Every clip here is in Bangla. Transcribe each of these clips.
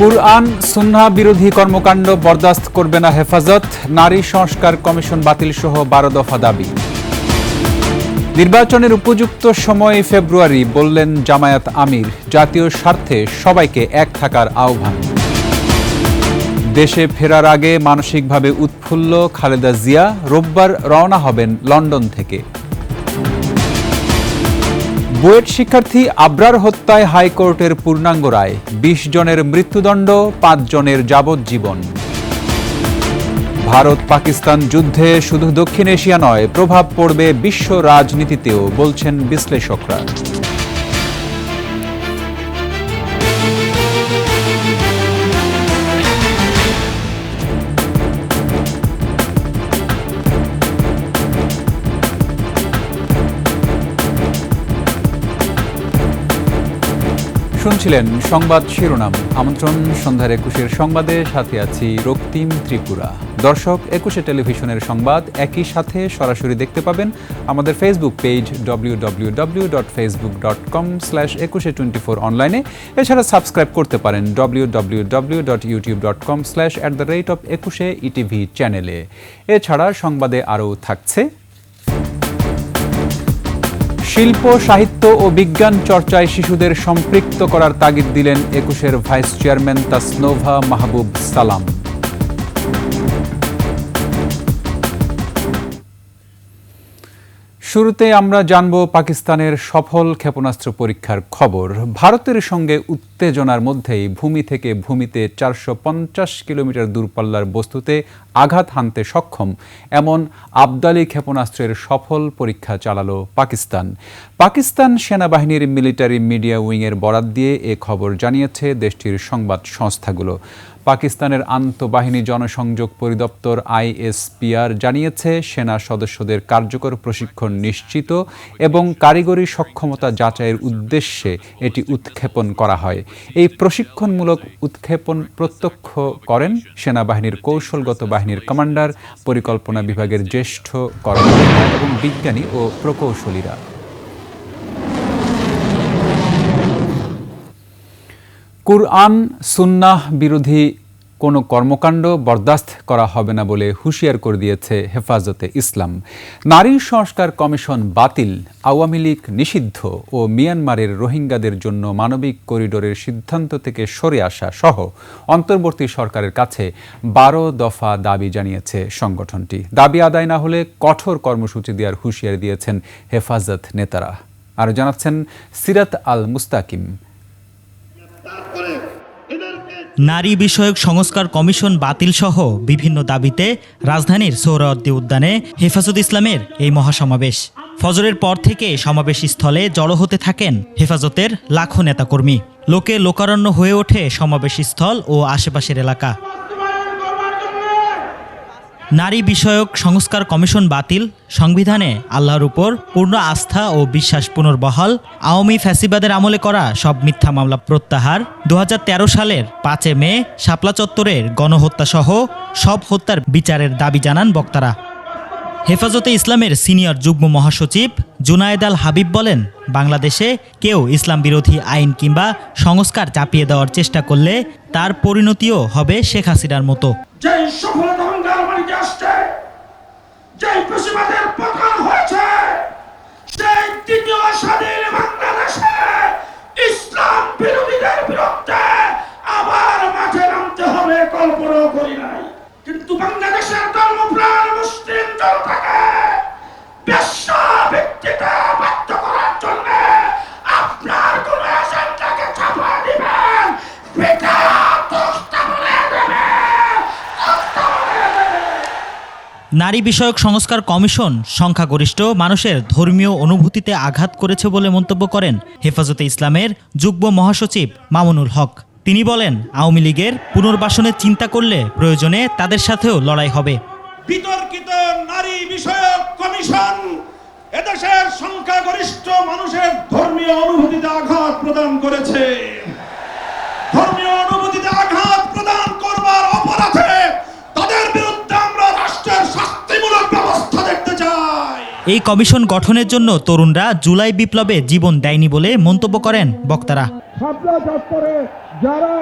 কুরআন সুন্নাহ বিরোধী কর্মকাণ্ড বরদাস্ত করবে না হেফাজত, নারী সংস্কার কমিশন বাতিল সহ 12 দফা দাবি। নির্বাচনের উপযুক্ত সময় ফেব্রুয়ারি, বললেন জামায়াত আমির। জাতীয় স্বার্থে সবাইকে এক থাকার আহ্বান। দেশে ফেরার আগে মানসিকভাবে উৎফুল্ল খালেদা জিয়া, রোববার রওনা হবেন লন্ডন থেকে। বুয়েট শিক্ষার্থী আবরার হত্যায় হাইকোর্টের পূর্ণাঙ্গ রায়, 20 জনের মৃত্যুদণ্ড, 5 জনের যাবজ্জীবন। ভারত পাকিস্তান যুদ্ধে শুধু দক্ষিণ এশিয়া নয়, প্রভাব পড়বে বিশ্ব রাজনীতিতেও, বলছেন বিশ্লেষকরা। শুনছিলেন সংবাদ শিরোনাম। আমন্ত্রণ সন্ধ্যার 21-এর সংবাদে, সাথে আছি রক্তিম ত্রিপুরা। দর্শক, 21 টেলিভিশনের সংবাদ একই সাথে সরাসরি দেখতে পাবেন আমাদের ফেসবুক পেজ www.facebook.com/2124 অনলাইনে। এছাড়া সাবস্ক্রাইব করতে পারেন www.youtube.com/@21etv চ্যানেলে। এছাড়া সংবাদে আরও থাকছে: শিল্প, সাহিত্য ও বিজ্ঞান চর্চায় শিশুদের সম্পৃক্ত করার তাগিদ দিলেন 21-এর ভাইস চেয়ারম্যান তাসনোভা মাহবুব সালাম। শুরুতে আমরা জানব পাকিস্তানের সফল ক্ষেপণাস্ত্র পরীক্ষার খবর। ভারতের সঙ্গে উত্তেজনার মধ্যেই ভূমি থেকে ভূমিতে 450 কিলোমিটার দূরপাল্লার বস্তুতে আঘাত হানতে সক্ষম এমন আবদালি ক্ষেপণাস্ত্রের সফল পরীক্ষা চালালো পাকিস্তান সেনাবাহিনীর মিলিটারি মিডিয়া উইংয়ের বরাত দিয়ে এ খবর জানিয়েছে দেশটির সংবাদ সংস্থাগুলো। পাকিস্তানের আন্তঃবাহিনী জনসংযোগ পরিদপ্তর ISPR জানিয়েছে, সেনা সদস্যদের কার্যকর প্রশিক্ষণ নিশ্চিত এবং কারিগরি সক্ষমতা যাচাইয়ের উদ্দেশ্যে এটি উৎক্ষেপণ করা হয়। এই প্রশিক্ষণমূলক উৎক্ষেপণ প্রত্যক্ষ করেন সেনাবাহিনীর কৌশলগত বাহিনীর কমান্ডার, পরিকল্পনা বিভাগের জ্যেষ্ঠ কর্মকর্তা এবং বিজ্ঞানী ও প্রকৌশলীরা। কুরআন সুন্নাহ বিরোধী কোনো কর্মকাণ্ড বরদাস্ত করা হবে না বলে হুঁশিয়ার করে দিয়েছে হেফাজতে ইসলাম। নারী সংস্কার কমিশন বাতিল, আওয়ামী লীগ নিষিদ্ধ ও মিয়ানমারের রোহিঙ্গাদের জন্য মানবিক করিডোরের সিদ্ধান্ত থেকে সরে আসা সহ অন্তর্বর্তী সরকারের কাছে 12 দফা দাবি জানিয়েছে সংগঠনটি। দাবি আদায় না হলে কঠোর কর্মসূচি দেওয়ার হুঁশিয়ারি দিয়েছেন হেফাজত নেতারা। আরও জানাচ্ছেন সিরাত আল মুস্তাকিম। নারী বিষয়ক সংস্কার কমিশন বাতিল সহ বিভিন্ন দাবিতে রাজধানীর সোহরাওয়ার্দী উদ্যানে হেফাজত ইসলামের এই মহাসমাবেশ। ফজরের পর থেকে সমাবেশ স্থলে জড়ো হতে থাকেন হেফাজতের লাখো নেতাকর্মী। লোকে লোকারণ্য হয়ে ওঠে সমাবেশ স্থল ও আশেপাশের এলাকা। নারী বিষয়ক সংস্কার কমিশন বাতিল, সংবিধানে আল্লাহর উপর পূর্ণ আস্থা ও বিশ্বাস পুনর্বহাল, আওয়ামী ফ্যাসিবাদের আমলে করা সব মিথ্যা মামলা প্রত্যাহার, 2013 সালের 5 মে শাপলা চত্বরের গণহত্যাসহ সব হত্যার বিচারের দাবি জানান বক্তারা। হেফাজতে ইসলামের সিনিয়র যুগ্ম মহাসচিব জুনায়েদ আল হাবিব বলেন, বাংলাদেশে কেউ ইসলাম বিরোধী আইন কিংবা সংস্কার চাপিয়ে দেওয়ার চেষ্টা করলে তার পরিণতিও হবে শেখ হাসিনার মতো। ইসলাম বিরোধীদের বিরুদ্ধে আবার মাঠে নামতে হবে কল্পনাও করি নাই। কিন্তু বাংলাদেশের ধর্মপ্রাণ মুসলিম জনতাকে বেশ্যাভিত্তিতে বাধ্য করার জন্য আপনার কোন এজেন্ডাকে চাপা দিবেন, নারী বিষয়ক সংস্কার কমিশন সংখ্যাগরিষ্ঠ মানুষের ধর্মীয় অনুভূতিতে আঘাত করেছে বলে মন্তব্য করেন হেফাজতে ইসলামের যুগ্ম মহাসচিব মামুনুল হক। তিনি বলেন, আওয়ামী লীগের পুনর্বাসনের চিন্তা করলে প্রয়োজনে তাদের সাথেও লড়াই হবে। বিতর্কিত নারী বিষয়ক কমিশন এদেশের সংখ্যাগরিষ্ঠ মানুষের ধর্মীয় অনুভূতিতে আঘাত প্রদান করেছে। ধর্মীয় অনুভূতিতে আঘাত প্রদান করবার অপরাধে তাদের বিরুদ্ধে আমরা রাষ্ট্রের শাস্তিমূলক ব্যবস্থা দেখতে চাই। এই কমিশন গঠনের জন্য তরুণরা জুলাই বিপ্লবে জীবন দেয়নি বলে মন্তব্য করেন বক্তারা। শাপলা চত্বরে যারা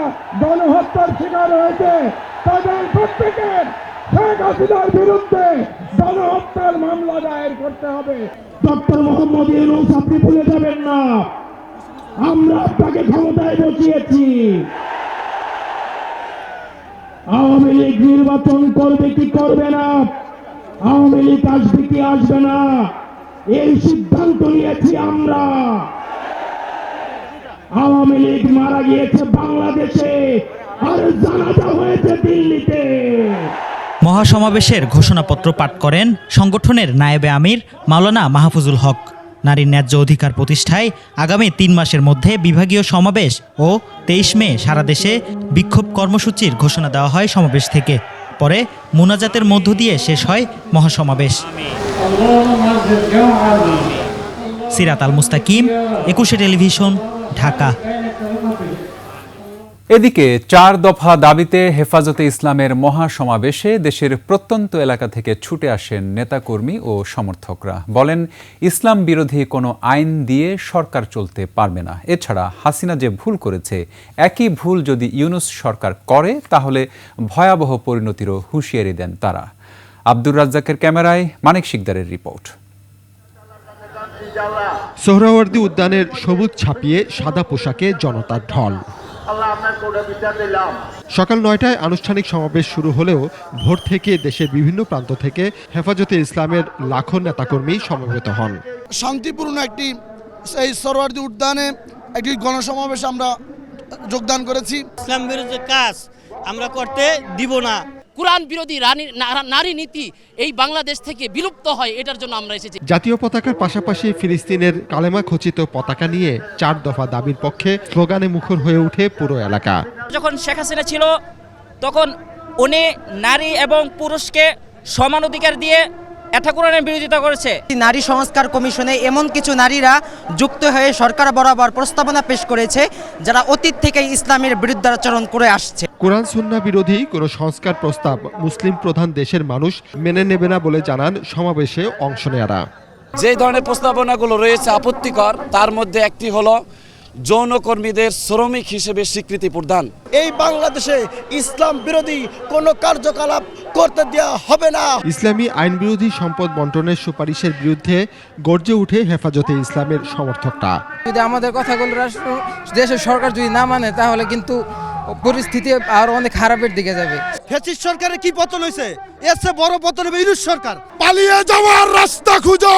গণহত্যার শিকার হয়েছে তাদের প্রত্যেকের শেখ হাসিনার বিরুদ্ধে গণহত্যার মামলা দায়ের করতে হবে। ডক্টর মোহাম্মদ ইউনূস, আপনি ভুলে যাবেন না, আমরা আপনাকে ক্ষমতায় বসিয়েছি। আওয়ামী লীগ নির্বাচন করবে কি করবে না, আওয়ামী লীগ আসবে কি আসবে না, এই সিদ্ধান্ত নিয়েছি আমরা। আওয়ামী লীগ মারা গিয়েছে বাংলাদেশে, আর জানাজা হয়েছে দিল্লিতে। মহাসমাবেশের ঘোষণাপত্র পাঠ করেন সংগঠনের নায়েবে আমির মাওলানা মাহফুজুল হক। নারীর ন্যায্য অধিকার প্রতিষ্ঠায় আগামী 3 মাসের মধ্যে বিভাগীয় সমাবেশ ও 23 মে সারা দেশে বিক্ষোভ কর্মসূচির ঘোষণা দেওয়া হয় সমাবেশ থেকে। পরে মুনাজাতের মধ্য দিয়ে শেষ হয় মহাসমাবেশ। সিরাত আল মুস্তাকিম, 21 টেলিভিশন, ঢাকা। এদিকে 4 দফা দাবিতে হেফাজতে ইসলামের মহাসমাবেশে দেশের প্রত্যন্ত এলাকা থেকে ছুটে আসেন নেতাকর্মী ও সমর্থকরা। বলেন, ইসলাম বিরোধী কোনো আইন দিয়ে সরকার চলতে পারবে না। এছাড়া হাসিনা যে ভুল করেছে, একই ভুল যদি ইউনূস সরকার করে তাহলে ভয়াবহ পরিণতিরও হুঁশিয়ারি দেন তারা। আব্দুর রাজ্জাকের ক্যামেরায় মানিক শিকদারের রিপোর্ট। সোহরাওয়ার্দী উদ্যানের সবুজ ছাপিয়ে সাদা পোশাকে জনতার ঢল। সকাল 9টায় আনুষ্ঠানিক সমাবেশ শুরু হলেও ভোর থেকে দেশের বিভিন্ন প্রান্ত থেকে হেফাজতে ইসলামের লাখো নেতাকর্মী সমবেত হন। শান্তিপূর্ণ একটি এই সোহরাওয়ার্দী উদ্যানে একটি গণসমাবেশ আমরা যোগদান করেছি। ইসলাম বিরোধী কাজ আমরা করতে দিব না। কুরআন বিরোধী নারী নীতি এই বাংলাদেশ থেকে বিলুপ্ত হয়, এটার জন্য আমরা এসেছি। জাতীয় পতাকার পাশাপাশি ফিলিস্তিনের কালেমা খচিত পতাকা নিয়ে 4 দফা দাবির পক্ষে স্লোগানে মুখর হয়ে ওঠে পুরো এলাকা। যখন শেখ হাসিনা ছিল তখন উনি নারী এবং পুরুষকে সমান অধিকার দিয়ে এটা কোরআনের বিরোধিতা করেছে। নারী সংস্কার কমিশনে এমন কিছু নারীরা যুক্ত হয়ে সরকার বরাবর প্রস্তাবনা পেশ করেছে যারা অতীত থেকে ইসলামের বিরুদ্ধাচরণ করে আসছে। কোরআন সুন্নাহ বিরোধী কোনো সংস্কার প্রস্তাব মুসলিম প্রধান দেশের মানুষ মেনে নেবে না বলে জানান সমাবেশে অংশ নেয়ারা। যে ধরনের প্রস্তাবনাগুলো রয়েছে আপত্তিকর, তার মধ্যে একটি হলো যৌনকর্মীদের শ্রমিক হিসেবে স্বীকৃতি প্রদান। এই বাংলাদেশে ইসলাম বিরোধী কোনো কার্যকলাপ করতে দেওয়া হবে না। ইসলামী আইন বিরোধী সম্পদ বন্টনের সুপারিশের বিরুদ্ধে গর্জে উঠে হেফাজতে ইসলামের সমর্থকরা। যদি আমাদের কথাগুলো দেশের সরকার যদি না মানে তাহলে কিন্তু পরিস্থিতি আরো অনেক খারাপের দিকে যাবে। ফ্যাসিস্ট সরকারের কি পতন হয়েছে, এর চেয়ে বড় পতন হবে ইউনূস সরকার। পালিয়ে যাওয়ার রাস্তা খুঁজো।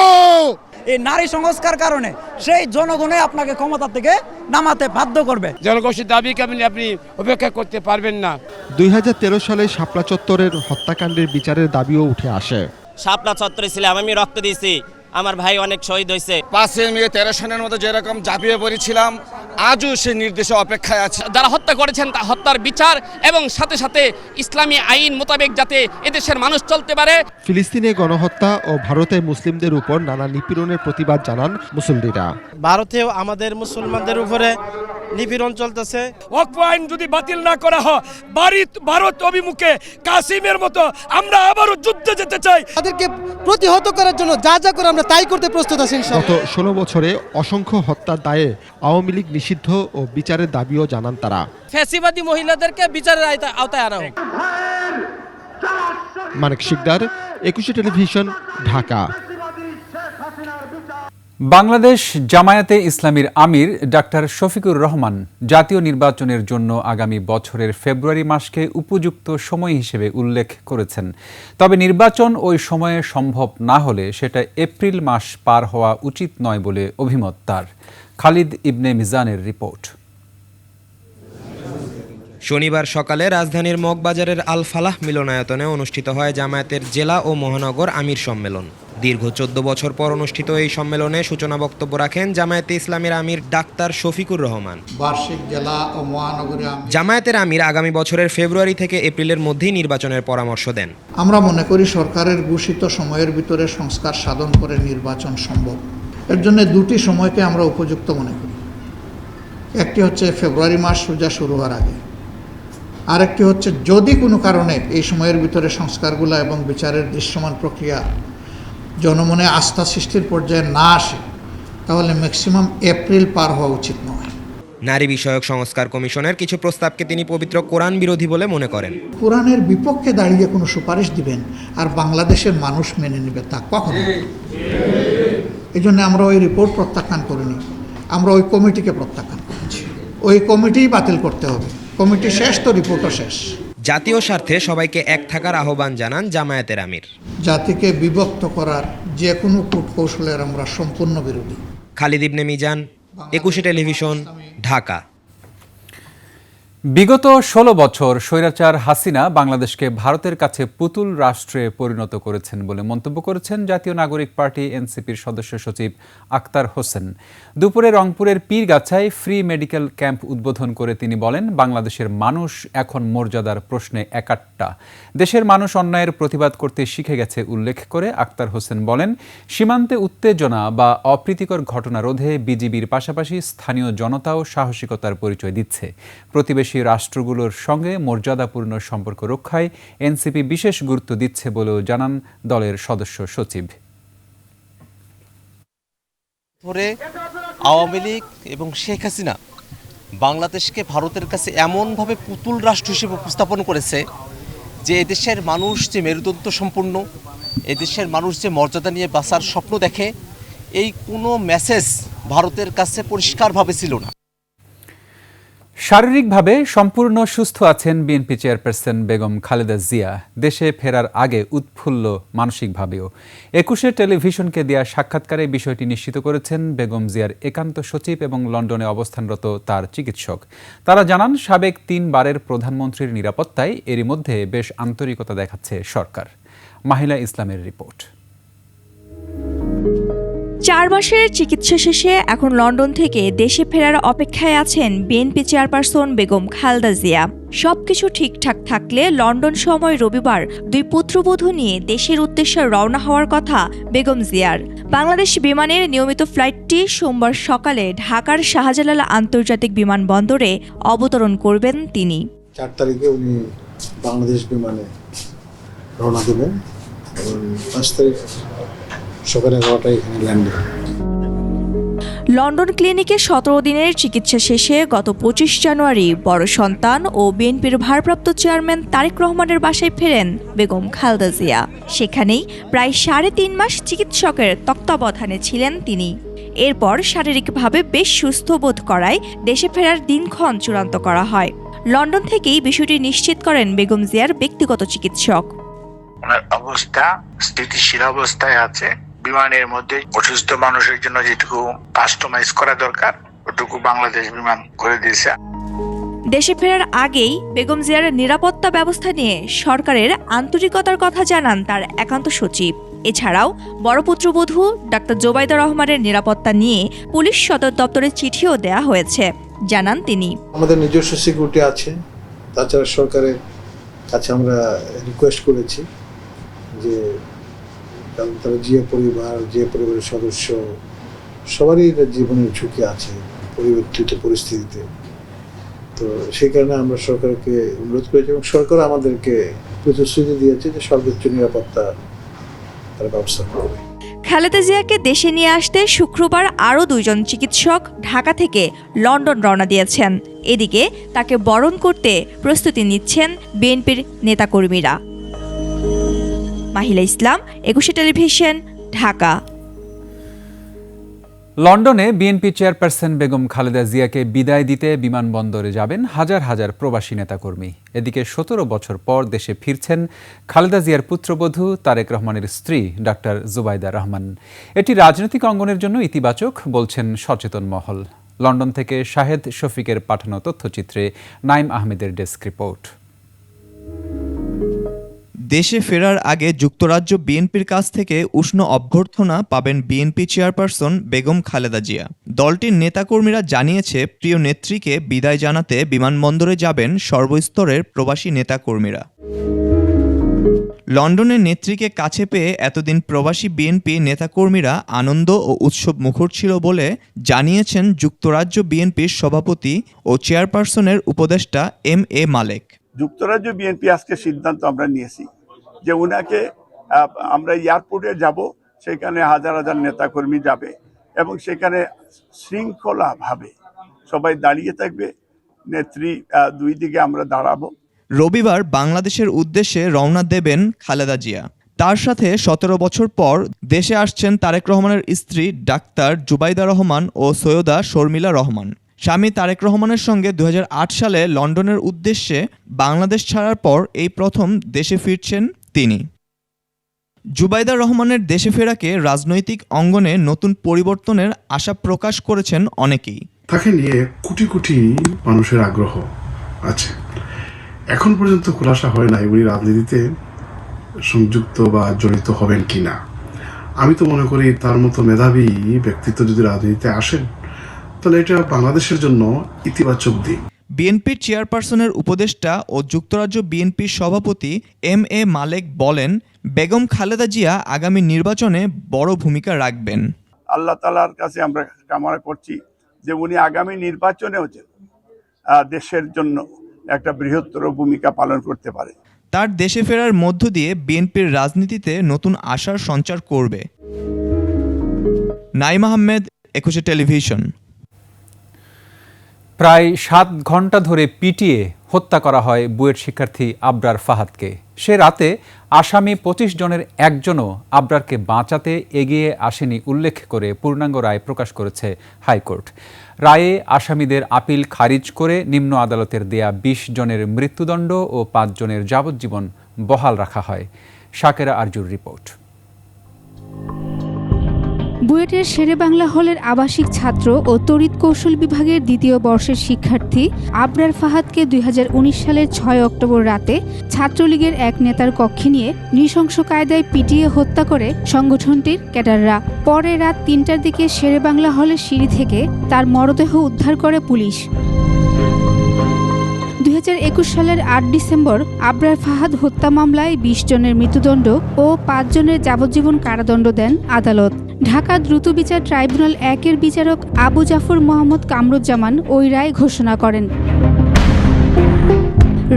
এই নারী সংস্কার কারণে সেই জনগণে আপনাকে ক্ষমতা থেকে নামাতে বাধ্য করবে। জনগোষ্ঠীর দাবিকে আপনি উপেক্ষা করতে পারবেন না। 2013 সালে শাপলা চত্বরের হত্যাকাণ্ডের বিচারের দাবিও উঠে আসে। শাপলা চত্বরে ছিলাম, আমি রক্ত দিয়েছি, আমার ভাই অনেক শহীদ হয়েছে। 5 মে 13 সনের মতো যেরকম ঝাঁপিয়ে পড়েছিলাম, আজও সেই নির্দেশে অপেক্ষায় আছে। যারা হত্যা করেছেন তা হত্যার বিচার এবং সাথে সাথে ইসলামী আইন মোতাবেক যাতে এদেশের মানুষ চলতে পারে। ফিলিস্তিনে গণহত্যা ও ভারতে মুসলিমদের উপর নানা নিপীড়নের প্রতিবাদ জানান মুসল্লিরা। ভারতেও আমাদের মুসলমানদের উপরে নিপীড়ন চলতেছে। ওয়াকফ আইন যদি বাতিল না করা হয়, ভারত অভিমুখে কাসিমের মতো আমরা আবারও যুদ্ধে যেতে চাই। তাদেরকে প্রতিহত করার জন্য যা যা করে আমরা তাই করতে প্রস্তুত আছি। গত 16 বছরে অসংখ্য হত্যার দায়ে আওয়ামী লীগ নিষিদ্ধ ও বিচারের দাবিও জানান তারা। ফ্যাসিবাদী মহিলাদেরকে বিচারের আওতায় আনা হোক। মানিক শিকদার, 21 টেলিভিশন, ঢাকা। বাংলাদেশ জামায়াতে ইসলামীর আমির ডাক্তার শফিকুর রহমান জাতীয় নির্বাচনের জন্য আগামী বছরের ফেব্রুয়ারি মাসকে উপযুক্ত সময় হিসেবে উল্লেখ করেছেন। তবে নির্বাচন ওই সময়ে সম্ভব না হলে সেটা এপ্রিল মাস পার হওয়া উচিত নয় বলে অভিমত তার। খালিদ ইবনে মিজানের রিপোর্ট। শনিবার সকালে রাজধানীর মগবাজারের আল ফালাহ মিলনায়তনে অনুষ্ঠিত হয় জামায়াতের জেলা ও মহানগর আমির সম্মেলন। দীর্ঘ 14 বছর পর অনুষ্ঠিত এই সম্মেলনে সূচনা বক্তব্য রাখেন জামায়াতে ইসলামীর আমির ডাক্তার শফিকুর রহমান। বার্ষিক জেলা ও মহানগরী জামায়াতের আমির আগামী বছরের ফেব্রুয়ারি থেকে এপ্রিলের মধ্যেই নির্বাচনের পরামর্শ দেন। আমরা মনে করি সরকারের ঘোষিত সময়ের ভিতরে সংস্কার সাধন করে নির্বাচন সম্ভব। এর জন্য দুটি সময়কে আমরা উপযুক্ত মনে করি। একটি হচ্ছে ফেব্রুয়ারি মাস সোজা শুরু হওয়ার আগে, আরেকটি হচ্ছে যদি কোনো কারণে এই সময়ের ভিতরে সংস্কারগুলো এবং বিচারের দৃশ্যমান প্রক্রিয়া জনমনে আস্থা সৃষ্টির পর্যায়ে না আসে তাহলে ম্যাক্সিমাম এপ্রিল পার হওয়া উচিত নয়। নারী বিষয়ক সংস্কার কমিশনের কিছু প্রস্তাবকে তিনি পবিত্র কোরআন বিরোধী বলে মনে করেন। কোরআনের বিপক্ষে দাঁড়িয়ে কোনো সুপারিশ দিবেন আর বাংলাদেশের মানুষ মেনে নেবে তা কখনো। এই জন্য আমরা ওই রিপোর্ট প্রত্যাখ্যান করিনি, আমরা ওই কমিটিকে প্রত্যাখ্যান করেছি। ওই কমিটিই বাতিল করতে হবে। কমিটি শেষ তো রিপোর্টও শেষ। জাতীয় স্বার্থে সবাইকে এক থাকার আহ্বান জানান জামায়াতের আমির। জাতিকে বিভক্ত করার যে কোনো কূটকৌশলের আমরা সম্পূর্ণ বিরোধী। খালিদ ইবনে মিজান, 21 টেলিভিশন, ঢাকা। বিগত 16 বছর স্বৈরাচার হাসিনা বাংলাদেশকে ভারতের কাছে পুতুল রাষ্ট্রে পরিণত করেছেন বলে মন্তব্য করেছেন জাতীয় নাগরিক পার্টি এনসিপির সদস্য সচিব আক্তার হোসেন। দুপুরে রংপুরের পীরগাছায় ফ্রি মেডিকেল ক্যাম্প উদ্বোধন করে তিনি বলেন, বাংলাদেশের মানুষ এখন মর্যাদার প্রশ্নে একাট্টা। দেশের মানুষ অন্যায়ের প্রতিবাদ করতে শিখে গেছে উল্লেখ করে আক্তার হোসেন বলেন, সীমান্তে উত্তেজনা বা অপ্রীতিকর ঘটনা রোধে বিজিবির পাশাপাশি স্থানীয় জনতাও সাহসিকতার পরিচয় দিচ্ছে। প্রতিবেশী রাষ্ট্রগুলোর সঙ্গে মর্যাদাপূর্ণ সম্পর্ক রক্ষায় এনসিপি বিশেষ গুরুত্ব দিচ্ছে বলেও জানান দলের সদস্য সচিব। আওয়ামী লীগ এবং শেখ হাসিনা বাংলাদেশকে ভারতের কাছে এমনভাবে পুতুল রাষ্ট্র হিসেবে উপস্থাপন করেছে যে এদেশের মানুষ যে মেরুদণ্ড সম্পূর্ণ, এদেশের মানুষ যে মর্যাদা নিয়ে বাঁচার স্বপ্ন দেখে, এই কোনো মেসেজ ভারতের কাছে পরিষ্কারভাবে ছিল না। শারীরিকভাবে সম্পূর্ণ সুস্থ আছেন বিএনপি চেয়ারপারসন বেগম খালেদা জিয়া। দেশে ফেরার আগে উৎফুল্ল মানসিকভাবেও। 21 টেলিভিশনকে দেয়া সাক্ষাৎকারে বিষয়টি নিশ্চিত করেছেন বেগম জিয়ার একান্ত সচিব এবং লন্ডনে অবস্থানরত তার চিকিৎসক। তারা জানান, সাবেক 3 বারের প্রধানমন্ত্রীর নিরাপত্তায় এরই মধ্যে বেশ আন্তরিকতা দেখাচ্ছে সরকার। মাহিলা ইসলামের রিপোর্ট। 4 মাসের চিকিৎসা শেষে এখন লন্ডন থেকে দেশে ফেরার অপেক্ষায় আছেন বিএনপি চেয়ারপারসন বেগম খালেদা জিয়া। সবকিছু ঠিকঠাক থাকলে লন্ডন সময় রবিবার 2 পুত্রবধূ নিয়ে দেশের উদ্দেশ্যে রওনা হওয়ার কথা বেগম জিয়ার। বাংলাদেশ বিমানের নিয়মিত ফ্লাইটটি সোমবার সকালে ঢাকার শাহজালাল আন্তর্জাতিক বিমানবন্দরে অবতরণ করবেন তিনি। 4 তারিখে উনি বাংলাদেশ বিমানে রওনা দেবেন এবং 5 তারিখ সকালে 9টায় এখানে ল্যান্ডিং। লন্ডন ক্লিনিকে 17 দিনের চিকিৎসা শেষে গত 25 জানুয়ারি বড় সন্তান ও বিএনপির ভারপ্রাপ্ত চেয়ারম্যান তারেক রহমানের বাসায় ফেরেন বেগম খালেদা জিয়া। সেখানেই প্রায় 3.5 মাস চিকিৎসকের তত্ত্বাবধানে ছিলেন তিনি। এরপর শারীরিকভাবে বেশ সুস্থ বোধ করায় দেশে ফেরার দিনক্ষণ চূড়ান্ত করা হয়। লন্ডন থেকেই বিষয়টি নিশ্চিত করেন বেগম জিয়ার ব্যক্তিগত চিকিৎসক। ওনার অবস্থা স্থিতিশীল অবস্থায় আছে। বিমানের মধ্যে অসুস্থ মানুষের জন্য যেটুকু কাস্টমাইজ করা দরকার ওটুকু বাংলাদেশ বিমান করে দিয়েছে। দেশে ফেরার আগেই বেগম জিয়ার নিরাপত্তা ব্যবস্থা নিয়ে সরকারের আন্তরিকতার কথা জানান তার একান্ত সচিব। এছাড়াও বড় পুত্রবধূ ডাক্তার জোবাইদা রহমানের নিরাপত্তা নিয়ে পুলিশ সদর দপ্তরে চিঠিও দেয়া হয়েছে, জানান তিনি। আমাদের নিজস্ব সিকিউরিটি আছে, তাছাড়া সরকারের কাছে আমরা রিকোয়েস্ট করেছি যে তারা যে পরিবারের সদস্য সবারই জীবনের ঝুঁকি আছে পরিবর্তিত পরিস্থিতিতে, তো সেই কারণে আমরা সরকারকে অনুরোধ করেছি এবং সরকার আমাদেরকে প্রতিশ্রুতি দিয়েছে যে সর্বোচ্চ নিরাপত্তা তার ব্যবস্থা করবে। খালেদা জিয়াকে দেশে নিয়ে আসতে শুক্রবার আরও 2 জন চিকিৎসক ঢাকা থেকে লন্ডন রওনা দিয়েছেন। এদিকে তাকে বরণ করতে প্রস্তুতি নিচ্ছেন বিএনপির নেতাকর্মীরা। মাহিলা ইসলাম, 21 টেলিভিশন, ঢাকা। লন্ডনে বিএনপি চেয়ারপারসন বেগম খালেদা জিয়াকে বিদায় দিতে বিমানবন্দরে যাবেন হাজার হাজার প্রবাসী নেতাকর্মী। এদিকে 17 বছর পর দেশে ফিরছেন খালেদা জিয়ার পুত্রবধূ তারেক রহমানের স্ত্রী ডাক্তার জুবাইদা রহমান। এটি রাজনৈতিক অঙ্গনের জন্য ইতিবাচক বলছেন সচেতন মহল। লন্ডন থেকে শাহেদ শফিকের পাঠানো তথ্যচিত্রে নাইম আহমেদের ডেস্ক রিপোর্ট। দেশে ফেরার আগে যুক্তরাজ্য বিএনপির কাছ থেকে উষ্ণ অভ্যর্থনা পাবেন বিএনপি চেয়ারপারসন বেগম খালেদা জিয়া। দলটির নেতাকর্মীরা জানিয়েছে, প্রিয় নেত্রীকে বিদায় জানাতে বিমানবন্দরে যাবেন সর্বস্তরের প্রবাসী নেতাকর্মীরা। লন্ডনের নেত্রীকে কাছে পেয়ে এতদিন প্রবাসী বিএনপি নেতাকর্মীরা আনন্দ ও উৎসব মুখর ছিল বলে জানিয়েছেন যুক্তরাজ্য বিএনপির সভাপতি ও চেয়ারপারসনের উপদেষ্টা MA মালেক। যুক্তরাজ্য বিএনপি আজকে সিদ্ধান্ত আমরা নিয়েছি যে উনাকে আমরা এয়ারপোর্টে যাব, সেখানে হাজার হাজার নেতাকর্মী যাবে এবং সেখানে শৃঙ্খলাভাবে সবাই দাঁড়িয়ে থাকবে। নেত্রী দুই দিকে আমরা দাঁড়াবো। রবিবার বাংলাদেশের উদ্দেশ্যে রওনা দেবেন খালেদা জিয়া। তার সাথে 17 বছর পর দেশে আসছেন তারেক রহমানের স্ত্রী ডাক্তার জুবাইদা রহমান ও সৈয়দা শর্মিলা রহমান। স্বামী তারেক রহমানের সঙ্গে 2008 সালে লন্ডনের উদ্দেশ্যে বাংলাদেশ ছাড়ার পর এই প্রথম দেশে ফিরছেন তিনি। জুবাইদা রহমানের দেশে ফেরাকে রাজনৈতিক অঙ্গনে নতুন পরিবর্তনের আশা প্রকাশ করেছেন অনেকেই। তাকে নিয়ে কোটি কোটি মানুষের আগ্রহ আছে। এখন পর্যন্ত খোলাসা হয় নাই উনি রাজনীতিতে সংযুক্ত বা জড়িত হবেন কিনা। আমি তো মনে করি তার মতো মেধাবী ব্যক্তিত্ব যদি রাজনীতিতে আসেন তাহলে এটা বাংলাদেশের জন্য ইতিবাচক দিক। বিএনপির চেয়ারপারসনের উপদেষ্টা ও যুক্তরাজ্য বিএনপির সভাপতি এম.এ. মালেক বলেন, বেগম খালেদা জিয়া আগামী নির্বাচনে বড় ভূমিকা রাখবেন। আল্লাহ তাআলার কাছে আমরা কামনা করছি যে উনি আগামী নির্বাচনেও দেশের জন্য একটা বৃহত্তর ভূমিকা পালন করতে পারে। তার দেশে ফেরার মধ্য দিয়ে বিএনপির রাজনীতিতে নতুন আশার সঞ্চার করবে। নাইম আহমেদ, 21 টেলিভিশন। প্রায় 7 ঘন্টা ধরে পিটিয়ে হত্যা করা হয় বুয়েট শিক্ষার্থী আবরার ফাহাদকে। সে রাতে আসামি 25 জনের একজনও আবরারকে বাঁচাতে এগিয়ে আসেনি উল্লেখ করে পূর্ণাঙ্গ রায় প্রকাশ করেছে হাইকোর্ট। রায়ে আসামিদের আপিল খারিজ করে নিম্ন আদালতের দেয়া 20 জনের মৃত্যুদণ্ড ও 5 জনের যাবজ্জীবন বহাল রাখা হয়। শাকেরা আরজুর রিপোর্ট। বুয়েটের শেরেবাংলা হলের আবাসিক ছাত্র ও তড়িৎ কৌশল বিভাগের 2য় বর্ষের শিক্ষার্থী আবরার ফাহাদকে 2019 সালের 6 অক্টোবর রাতে ছাত্রলীগের এক নেতার কক্ষে নিয়ে নৃশংস কায়দায় পিটিয়ে হত্যা করে সংগঠনটির ক্যাডাররা। পরে রাত 3টার দিকে শেরেবাংলা হলের সিঁড়ি থেকে তার মরদেহ উদ্ধার করে পুলিশ। 2021 সালের 8 ডিসেম্বর আবরার ফাহাদ হত্যা মামলায় 20 জনের মৃত্যুদণ্ড ও 5 জনের যাবজ্জীবন কারাদণ্ড দেন আদালত। ঢাকা দ্রুত বিচার ট্রাইব্যুনাল 1-এর বিচারক আবু জাফর মোহাম্মদ কামরুজ্জামান ওই রায় ঘোষণা করেন।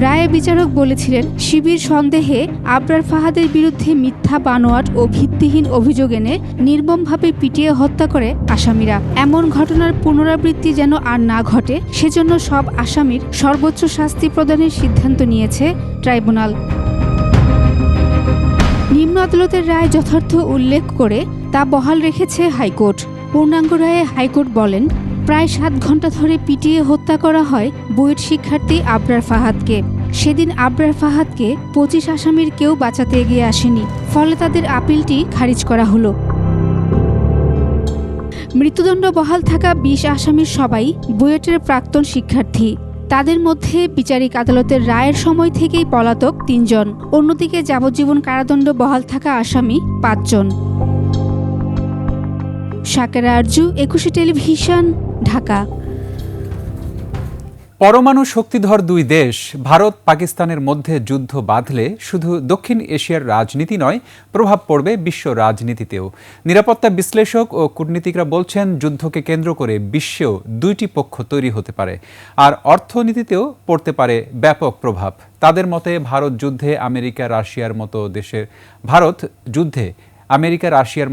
রায়ে বিচারক বলেছিলেন, শিবির সন্দেহে আবরার ফাহাদের বিরুদ্ধে মিথ্যা বানোয়াট ও ভিত্তিহীন অভিযোগ এনে নির্মমভাবে পিটিয়ে হত্যা করে আসামিরা। এমন ঘটনার পুনরাবৃত্তি যেন আর না ঘটে সেজন্য সব আসামির সর্বোচ্চ শাস্তি প্রদানের সিদ্ধান্ত নিয়েছে ট্রাইব্যুনাল। নিম্ন আদালতের রায় যথার্থ উল্লেখ করে তা বহাল রেখেছে হাইকোর্ট। পূর্ণাঙ্গ রায়ে হাইকোর্ট বলেন, প্রায় 7 ঘন্টা ধরে পিটিয়ে হত্যা করা হয় বুয়েট শিক্ষার্থী আবরার ফাহাদকে। সেদিন আবরার ফাহাদকে 25 আসামির কেউ বাঁচাতে এগিয়ে আসেনি, ফলে তাদের আপিলটি খারিজ করা হলো। মৃত্যুদণ্ড বহাল থাকা 20 আসামির সবাই বুয়েটের প্রাক্তন শিক্ষার্থী। তাদের মধ্যে বিচারিক আদালতের রায়ের সময় থেকেই পলাতক 3 জন। অন্যদিকে যাবজ্জীবন কারাদণ্ড বহাল থাকা আসামি 5 জন। শাকেরা আরজু, 21 টেলিভিশন, ঢাকা। পরমাণু শক্তিধর 2 দেশ ভারত পাকিস্তানের মধ্যে যুদ্ধ বাঁধলে শুধু দক্ষিণ এশিয়ার রাজনীতি নয়, প্রভাব পড়বে বিশ্ব রাজনীতিতেও। নিরাপত্তা বিশ্লেষক ও কূটনীতিকরা বলছেন, যুদ্ধকে কেন্দ্র করে বিশ্বেও 2টি পক্ষ তৈরি হতে পারে, আর অর্থনীতিতেও পড়তে পারে ব্যাপক প্রভাব। তাদের মতে ভারত যুদ্ধে আমেরিকা রাশিয়ার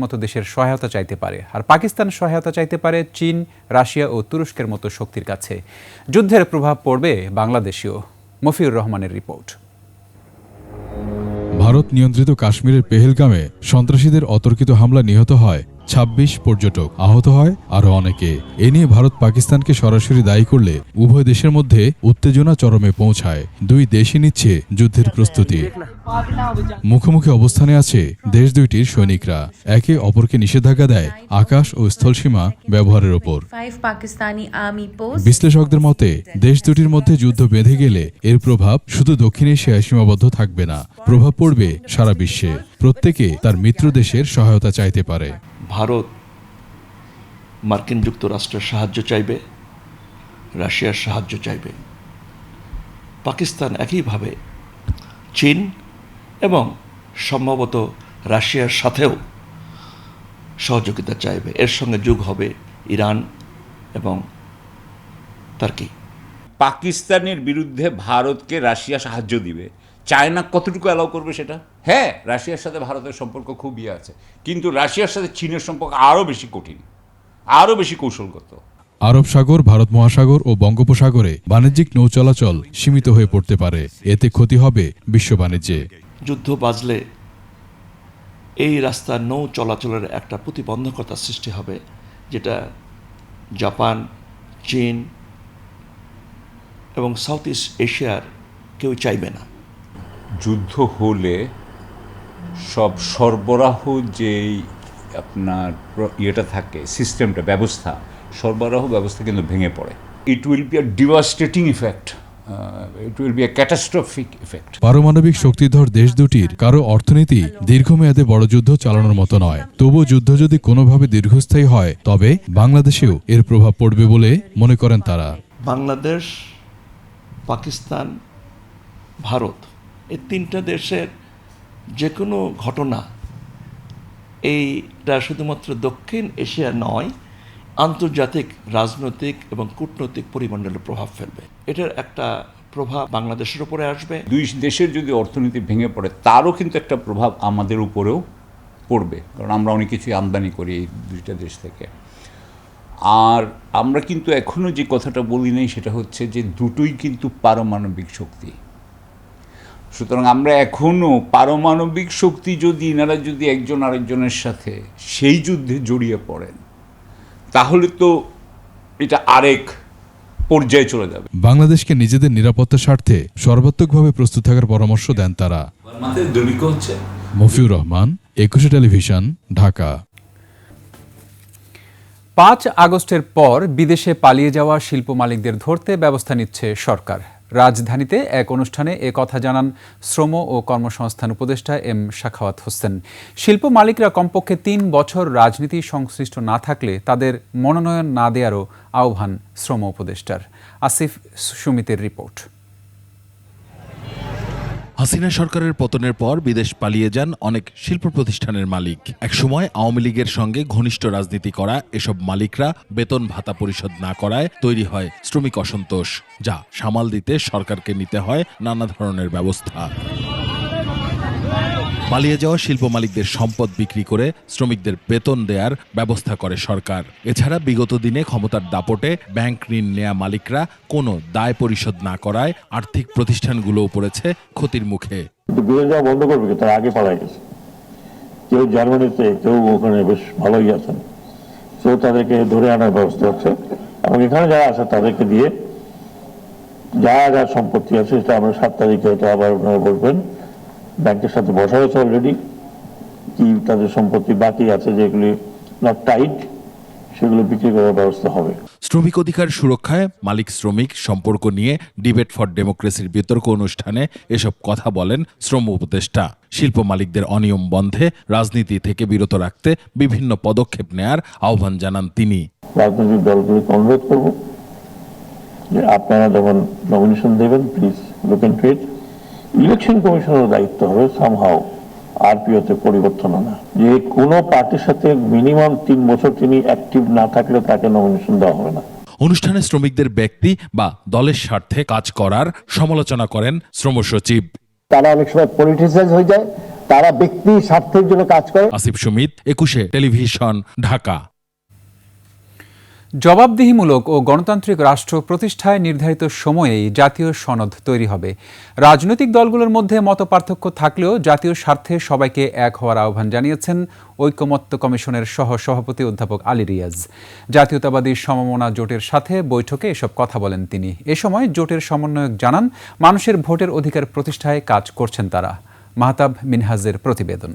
মতো দেশের সহায়তা চাইতে পারে, আর পাকিস্তান সহায়তা চাইতে পারে চীন, রাশিয়া ও তুরস্কের মতো শক্তির কাছে। যুদ্ধের প্রভাব পড়বে বাংলাদেশেও। মফিউর রহমানের রিপোর্ট। ভারত নিয়ন্ত্রিত কাশ্মীরের পেহেলগামে সন্ত্রাসীদের অতর্কিত হামলা নিহত হয় 26 পর্যটক, আহত হয় আরও অনেকে। এ নিয়ে ভারত পাকিস্তানকে সরাসরি দায়ী করলে উভয় দেশের মধ্যে উত্তেজনা চরমে পৌঁছায়। 2 দেশই নিচ্ছে যুদ্ধের প্রস্তুতি। মুখোমুখি অবস্থানে আছে দেশ দুইটির সৈনিকরা। একে অপরকে নিষেধাজ্ঞা দেয় আকাশ ও স্থলসীমা ব্যবহারের ওপর। বিশ্লেষকদের মতে দেশ দুটির মধ্যে যুদ্ধ বেঁধে গেলে এর প্রভাব শুধু দক্ষিণ এশিয়ায় সীমাবদ্ধ থাকবে না, প্রভাব পড়বে সারা বিশ্বে। প্রত্যেকে তার মিত্র দেশের সহায়তা চাইতে পারে। ভারত মার্কিন যুক্তরাষ্ট্রের সাহায্য চাইবে, রাশিয়ার সাহায্য চাইবে। পাকিস্তান একইভাবে চীন এবং সম্ভবত রাশিয়ার সাথেও সহযোগিতা চাইবে। এর সঙ্গে যোগ হবে ইরান এবং তুর্কি। পাকিস্তানের বিরুদ্ধে ভারতকে রাশিয়া সাহায্য দিবে, চায়না কতটুকু অ্যালাউ করবে সেটা? হ্যাঁ, রাশিয়ার সাথে ভারতের সম্পর্ক খুব আছে, কিন্তু রাশিয়ার সাথে চীনের সম্পর্ক আরও বেশি কঠিন, আরও বেশি কৌশলগত। আরব সাগর, ভারত মহাসাগর ও বঙ্গোপসাগরে বাণিজ্যিক নৌ চলাচল সীমিত হয়ে পড়তে পারে। এতে ক্ষতি হবে বিশ্ব বাণিজ্যে। যুদ্ধ বাজলে এই রাস্তার নৌ চলাচলের একটা প্রতিবন্ধকতা সৃষ্টি হবে, যেটা জাপান, চীন এবং সাউথ ইস্ট এশিয়ার কেউ চাইবে না। যুদ্ধ হলে সব সরবরাহ যেই আপনার ইয়েটা থাকে, সিস্টেমটা, ব্যবস্থা, সরবরাহ ব্যবস্থা কিন্তু ভেঙে পড়ে। It will be a devastating effect, it will be a catastrophic effect. পারমাণবিক শক্তিধর দেশ দুটির কারো অর্থনীতি দীর্ঘমেয়াদে বড় যুদ্ধ চালানোর মতো নয়। তবু যুদ্ধ যদি কোনোভাবে দীর্ঘস্থায়ী হয়, তবে বাংলাদেশেও এর প্রভাব পড়বে বলে মনে করেন তারা। বাংলাদেশ, পাকিস্তান, ভারত, এই তিনটা দেশের যে কোনো ঘটনা এইটা শুধুমাত্র দক্ষিণ এশিয়া নয়, আন্তর্জাতিক রাজনৈতিক এবং কূটনৈতিক পরিমণ্ডলে প্রভাব ফেলবে। এটার একটা প্রভাব বাংলাদেশের উপরে আসবে। দুই দেশের যদি অর্থনীতি ভেঙে পড়ে, তারও কিন্তু একটা প্রভাব আমাদের উপরেও পড়বে, কারণ আমরা অনেক কিছুই আমদানি করি এই দুইটা দেশ থেকে। আর আমরা কিন্তু এখনও যে কথাটা বলি নাই, সেটা হচ্ছে যে দুটোই কিন্তু পারমাণবিক শক্তি। সুতরাং আমরা এখনও পারমাণবিক শক্তি যদি এনারা যদি একজন আরেকজনের সাথে সেই যুদ্ধে জড়িয়ে পড়েন, তাহলে তো এটা আরেক পর্যায়ে চলে যাবে। বাংলাদেশকে নিজেদের নিরাপত্তার স্বার্থে সর্বাত্মকভাবে প্রস্তুত থাকার পরামর্শ দেন তারা। মফিউর রহমান, 21 টেলিভিশন, ঢাকা। 5 আগস্টের পর বিদেশে পালিয়ে যাওয়া শিল্প মালিকদের ধরতে ব্যবস্থা নিচ্ছে সরকার। রাজধানীতে এক অনুষ্ঠানে এ কথা জানান শ্রম ও কর্মসংস্থান উপদেষ্টা এম শাখাওয়াত হোসেন। শিল্প মালিকরা কমপক্ষে 3 বছর রাজনীতি সংশ্লিষ্ট না থাকলে তাদের মনোনয়ন না দেওয়ারও আহ্বান শ্রম উপদেষ্টার। আসিফ সুমিতের রিপোর্ট। হাসিনা সরকারের পতনের পর বিদেশ পালিয়ে যান অনেক শিল্প প্রতিষ্ঠানের মালিক। একসময় আওয়ামী লীগের সঙ্গে ঘনিষ্ঠ রাজনীতি করা এসব মালিকরা বেতন ভাতা পরিশোধ না করায় তৈরি হয় শ্রমিক অসন্তোষ, যা সামাল দিতে সরকারকে নিতে হয় নানা ধরনের ব্যবস্থা। পালিয়ে যাওয়া শিল্প মালিকদের সম্পদ বিক্রি করে শ্রমিকদের বেতন দেওয়ার ব্যবস্থা করে সরকার। এছাড়া বিগত দিনে ক্ষমতার দাপটে ব্যাংক ঋণ নেয়া মালিকরা কোনো দায় পরিশোধ না করায় আর্থিক প্রতিষ্ঠানগুলোও পড়েছে ক্ষতির মুখে। বিদেশ যাওয়া বন্ধ করবে, তারা আগে পালাই গেছে। কেউ জার্মানিতে, কেউ ওখানে বেশ ভালোই আছেন, তো তাদেরকে ধরে আনার ব্যবস্থা হচ্ছে এবং এখানে যারা আছে তাদেরকে দিয়ে যা যা সম্পত্তি আছে সেটা আমরা 7 তারিখে এটা আবার বলবেন। ব্যাংকের সাথে বসা হয়েছে অলরেডি, কি তাদের সম্পত্তি বাকি আছে যেগুলি নট টাইট, সেগুলো বিক্রি করার ব্যবস্থা হবে। শ্রমিক অধিকার সুরক্ষায় মালিক শ্রমিক সম্পর্ক নিয়ে ডিবেট ফর ডেমোক্রেসির বিতর্ক অনুষ্ঠানে এসব কথা বলেন শ্রম উপদেষ্টা। শিল্প মালিকদের অনিয়ম বন্ধে রাজনীতি থেকে বিরত রাখতে বিভিন্ন পদক্ষেপ নেয়ার আহ্বান জানান তিনি। রাজনৈতিক দলগুলিকে অনুরোধ করব যে আপনারা যখন নমিনেশন দেবেন, please look into it. Election কমিশনের দায়িত্ব হবে সামহাও আরপিওতে পরিবর্তন আনা, যে কোনো পার্টির সাথে মিনিমাম 3 বছর তিনি অ্যাক্টিভ না থাকলে তাকে নমিনেশন দেওয়া হবে না। অনুষ্ঠানে শ্রমিকদের ব্যক্তি বা দলের স্বার্থে কাজ করার সমালোচনা করেন শ্রম সচিব। তারা অনেক সময় পলিটিসাইজ হয়ে যায়, তারা ব্যক্তি স্বার্থের জন্য কাজ করে। আসিফ সুমিত, 21 টেলিভিশন, ঢাকা। জবাবদিহিমূলক ও গণতান্ত্রিক রাষ্ট্র প্রতিষ্ঠায় নির্ধারিত সময়েই জাতীয় সনদ তৈরি হবে। রাজনৈতিক দলগুলোর মধ্যে মতপার্থক্য থাকলেও জাতীয় স্বার্থে সবাইকে এক হওয়ার আহ্বান জানিয়েছেন ঐকমত্য কমিশনের সহ-সভাপতি অধ্যাপক আলী রিয়াজ। জাতীয়তাবাদী সমমনা জোটের সাথে বৈঠকে এসব কথা বলেন তিনি। এ সময় জোটের সমন্বয়ক জানান, মানুষের ভোটের অধিকার প্রতিষ্ঠায় কাজ করছেন তারা। মাহতাব মিনহাজের প্রতিবেদন।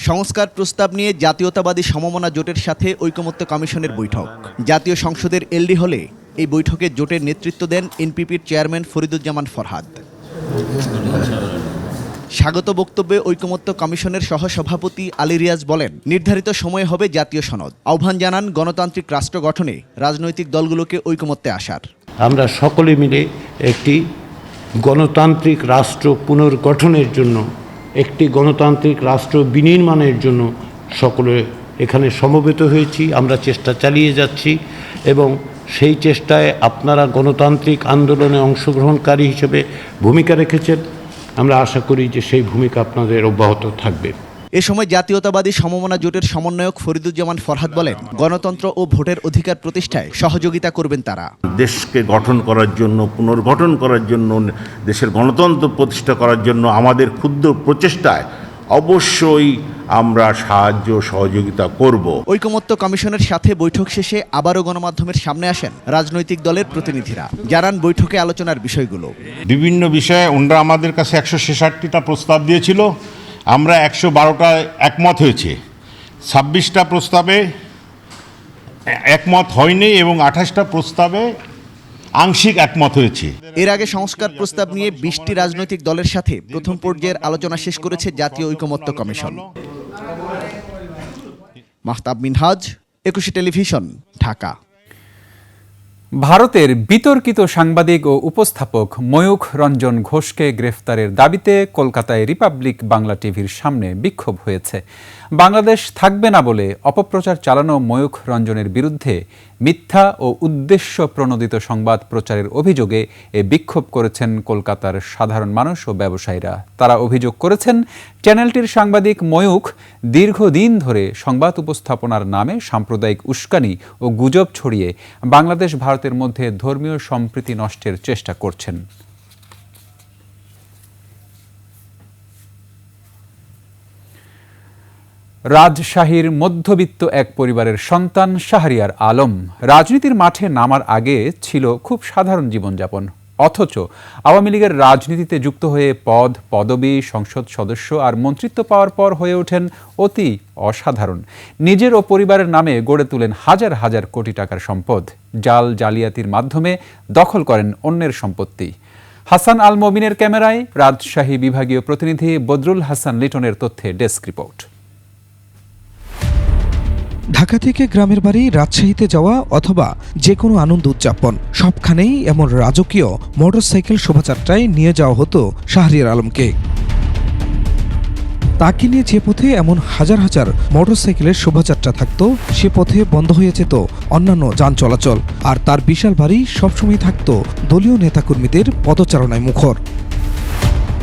সংস্কার প্রস্তাব নিয়ে জাতীয়তাবাদী সমমনা জোটের সাথে ঐকমত্য কমিশনের বৈঠক। জাতীয় সংসদের এলডি হলে এই বৈঠকে জোটের নেতৃত্ব দেন এনপিপির চেয়ারম্যান ফরিদুজ্জামান ফরহাদ। স্বাগত বক্তব্যে ঐকমত্য কমিশনের সহসভাপতি আলী রিয়াজ বলেন, নির্ধারিত সময়ে হবে জাতীয় সনদ। আহ্বান জানান গণতান্ত্রিক রাষ্ট্র গঠনে রাজনৈতিক দলগুলোকে ঐকমত্যে আসার। আমরা সকলে মিলে একটি গণতান্ত্রিক রাষ্ট্র পুনর্গঠনের জন্য, একটি গণতান্ত্রিক রাষ্ট্র বিনির্মাণের জন্য সকলে এখানে সমবেত হয়েছি। আমরা চেষ্টা চালিয়ে যাচ্ছি এবং সেই চেষ্টায় আপনারা গণতান্ত্রিক আন্দোলনে অংশগ্রহণকারী হিসেবে ভূমিকা রেখেছেন। আমরা আশা করি যে সেই ভূমিকা আপনাদের অব্যাহত থাকবে। এ সময় জাতীয়তাবাদী সমমনা জোটের সমন্বয়ক ফরিদুজ্জামান ফরহাদ বলেন, গণতন্ত্র ও ভোটের অধিকার প্রতিষ্ঠায় সহযোগিতা করবেন তারা। দেশকে গঠন করার জন্য, পুনর্গঠন করার জন্য, দেশের গণতন্ত্র প্রতিষ্ঠা করার জন্য আমাদের ক্ষুদ্র প্রচেষ্টায় অবশ্যই আমরা সাহায্য সহযোগিতা করব। ঐকমত্য কমিশনের সাথে বৈঠক শেষে আবারও গণমাধ্যমের সামনে আসেন রাজনৈতিক দলের প্রতিনিধিরা, জানান বৈঠকে আলোচনার বিষয়গুলো। বিভিন্ন বিষয়ে ওনারা আমাদের কাছে 166টা প্রস্তাব দিয়েছিল, আমরা 112টা একমত হয়েছে, 26টা প্রস্তাবে একমত হয়নি এবং 28টা প্রস্তাবে আংশিক একমত হয়েছে। এর আগে সংস্কার প্রস্তাব নিয়ে 20টি রাজনৈতিক দলের সাথে প্রথম পর্যায়ের আলোচনা শেষ করেছে জাতীয় ঐকমত্য কমিশন। মাহতাব মিনহাজ, 21 টেলিভিশন, ঢাকা। ভারতের বিতর্কিত সাংবাদিক ও উপস্থাপক ময়ূখ রঞ্জন ঘোষকে গ্রেফতারের দাবিতে কলকাতায় রিপাবলিক বাংলা টিভির সামনে বিক্ষোভ হয়েছে। বাংলাদেশ থাকবে না বলে অপপ্রচার চালানো ময়ূখ রঞ্জনের বিরুদ্ধে মিথ্যা ও উদ্দেশ্য প্রণোদিত সংবাদ প্রচারের অভিযোগে এ বিক্ষোভ করেছেন কলকাতার সাধারণ মানুষ ও ব্যবসায়ীরা। তারা অভিযোগ করেছেন, চ্যানেলটির সাংবাদিক ময়ূখ দীর্ঘদিন ধরে সংবাদ উপস্থাপনার নামে সাম্প্রদায়িক উস্কানি ও গুজব ছড়িয়ে বাংলাদেশ ভারতের মধ্যে ধর্মীয় সম্প্রীতি নষ্টের চেষ্টা করছেন। রাজশাহীর মধ্যবিত্ত এক পরিবারের সন্তান শাহরিয়ার আলম রাজনীতির মাঠে নামার আগে ছিল খুব সাধারণ জীবনযাপন, অথচ আওয়ামী লীগের রাজনীতিতে যুক্ত হয়ে পদ, পদবি, সংসদ সদস্য আর মন্ত্রিত্ব পাওয়ার পর হয়ে ওঠেন অতি অসাধারণ। নিজের ও পরিবারের নামে গড়ে তোলেন হাজার হাজার কোটি টাকার সম্পদ, জালিয়াতির মাধ্যমে দখল করেন অন্যের সম্পত্তি। হাসান আল মবিনের ক্যামেরায় রাজশাহী বিভাগীয় প্রতিনিধি বদরুল হাসান লিটনের তথ্যে ডেস্ক রিপোর্ট। ঢাকা থেকে গ্রামের বাড়ি রাজশাহীতে যাওয়া অথবা যে কোনো আনন্দ উদযাপন সবখানেই এমন রাজকীয় মোটরসাইকেল শোভাযাত্রায় নিয়ে যাওয়া হতো শাহরিয়ার আলমকে। তাকে নিয়ে যে পথে এমন হাজার হাজার মোটরসাইকেলের শোভাযাত্রা থাকতো, সে পথে বন্ধ হয়ে যেত অন্যান্য যান চলাচল, আর তার বিশাল বাড়ি সবসময় থাকতো দলীয় নেতাকর্মীদের পদচারণায় মুখর।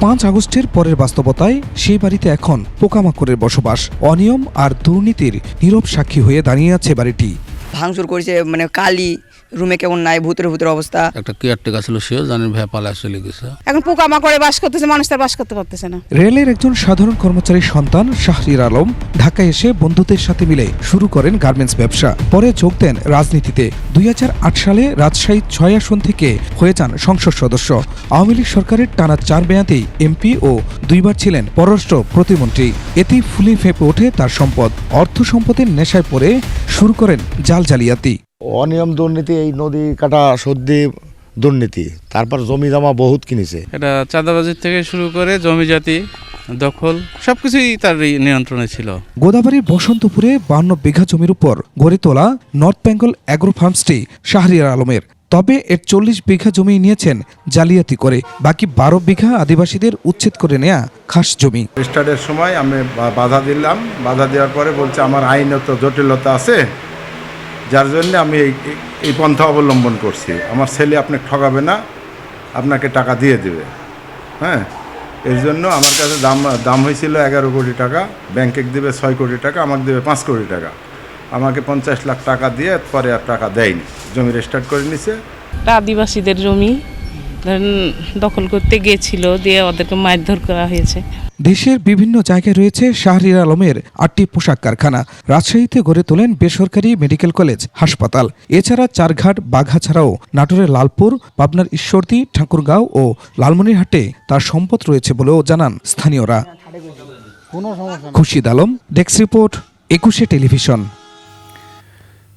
5 আগস্টের পরের বাস্তবতায় সেই বাড়িতে এখন পোকামাকড়ের বসবাস, অনিয়ম আর দুর্নীতির নীরব সাক্ষী হয়ে দাঁড়িয়ে আছে বাড়িটি। ভাঙচুর করেছে, মানে কালি রুমে কেমন নাই, ভূতের অবস্থা। একটা কেয়ারটেকার ছিল, সেও জানেন ভাই পালায় চলে গেছে। এখন পোকামাকড়ে বাস করতেছে, মানুষ তার বাস করতে পারতেছে না। রেলের একজন সাধারণ কর্মচারীর সন্তান শাহরিয়ার আলম ঢাকায় এসে বন্ধুদের সাথে মিলে শুরু করেন গার্মেন্টস ব্যবসা। পরে যোগ দেন রাজনীতিতে। 2008 সালে রাজশাহী 6 আসন থেকে হয়ে যান সংসদ সদস্য। আওয়ামী লীগ সরকারের টানা 4 মেয়াদেই এমপি ও 2 বার ছিলেন পররাষ্ট্র প্রতিমন্ত্রী। এতেই ফুলে ফেঁপে ওঠে তার সম্পদ। অর্থ সম্পদের নেশায় পড়ে শুরু করেন জালিয়াতি। অনিয়ম, দুর্নীতি, এই নদী কাটা সর্দি দুর্নীতি, তারপর জমি জমা বহুত কিনেছে। এটা চাঁদাবাজির থেকে শুরু করে জমি জাতি দখল সবকিছুই তার নিয়ন্ত্রণে ছিল। গোদাবাড়ির বসন্তপুরে 52 বিঘা জমির উপর গড়ে তোলা নর্থ বেঙ্গল অ্যাগ্রো ফার্মসটি শাহরিয়ার আলমের। তবে এর 40 বিঘা জমি নিয়েছেন জালিয়াতি করে, বাকি 12 বিঘা আদিবাসীদের উচ্ছেদ করে নেয়া খাস জমি। স্টার্টের সময় আমি বাধা দিলাম, বাধা দেওয়ার পরে বলছে আমার আইনত জটিলতা আছে, যার জন্য আমি এই পন্থা অবলম্বন করছি। আমার ছেলে আপনাকে ঠকাবে না, আপনাকে টাকা দিয়ে দেবে। হ্যাঁ, এর জন্য আমার কাছে দাম হয়েছিল 11 কোটি টাকা, ব্যাংকে দেবে 6 কোটি টাকা, আমাকে দেবে 5 কোটি টাকা। আমাকে 50 লাখ টাকা দিয়ে পরে আর টাকা দেয়নি, জমি রেজিস্টার্ড করে নিছে। আদিবাসীদের জমি দখল করতে গিয়েছিল, দিয়ে ওদেরকে মারধর করা হয়েছে। দেশের বিভিন্ন জায়গায় রয়েছে শাহরিয়ার আলমের 8টি পোশাক কারখানা। রাজশাহীতে গড়ে তোলেন বেসরকারি মেডিকেল কলেজ, হাসপাতাল। এছাড়া চারঘাট, বাঘা ছাড়াও নাটোরের লালপুর, পাবনার ঈশ্বরদী, ঠাকুরগাঁও ও লালমনিরহাটে তার সম্পদ রয়েছে বলেও জানান স্থানীয়রা। Khurshid Alam, desk report, 21 television.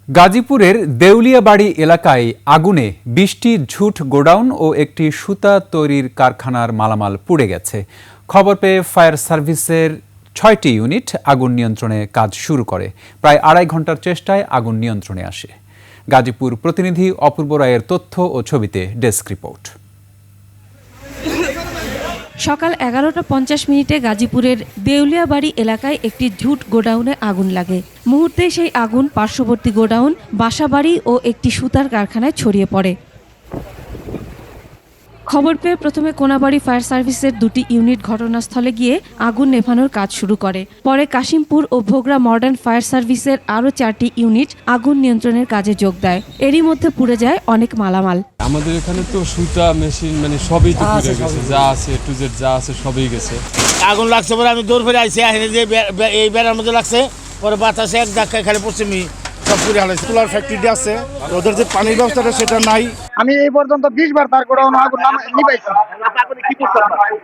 গাজীপুরের দেউলিয়াবাড়ি এলাকায় আগুনে 20টি ঝুট গোডাউন ও একটি সুতা তৈরির কারখানার মালামাল পুড়ে গেছে। খবর পেয়ে ফায়ার সার্ভিসের 6টি ইউনিট আগুন নিয়ন্ত্রণে কাজ শুরু করে। প্রায় 2.5 ঘন্টার চেষ্টায় আগুন নিয়ন্ত্রণে আসে। গাজীপুর প্রতিনিধি অপূর্ব রায়ের তথ্য ও ছবিতে ডেস্ক রিপোর্ট। সকাল 11:50 গাজীপুরের দেউলিয়াবাড়ি এলাকায় একটি ঝুট গোডাউনে আগুন লাগে। মুহূর্তে সেই আগুন পার্শ্ববর্তী গোডাউন, বাসাবাড়ি ও একটি সুতার কারখানায় ছড়িয়ে পড়ে। খবর পেয়ে প্রথমে কোনাবাড়ি ফায়ার সার্ভিসের 2টি ইউনিট ঘটনাস্থলে গিয়ে আগুন নেভানোর কাজ শুরু করে। পরে কাশিমপুর ও ভোগড়া মডার্ন ফায়ার সার্ভিসের আরও 4টি ইউনিট আগুন নিয়ন্ত্রণের কাজে যোগ দেয়। এরই মধ্যে পুড়ে যায় অনেক মালামাল। আমাদের এখানে তো সুতা মেশিন সবই তো পুড়ে গেছে, যা আছে টু জেড যা আছে সবই গেছে। আগুন লাগছে পরে আমি দৌড় ফিরে আইসি, যে এই বেড়ার মধ্যে লাগছে, পরে বাতাসে এক ধাক্কায় খালি পড়ছে সব পুড়ে হালাইছে। তুলার ফ্যাক্টরি আছে, ওদের যে পানির ব্যবস্থাটা সেটা নাই। আমি এই পর্যন্ত 20 বার তার করে আগুন নিবাইছি।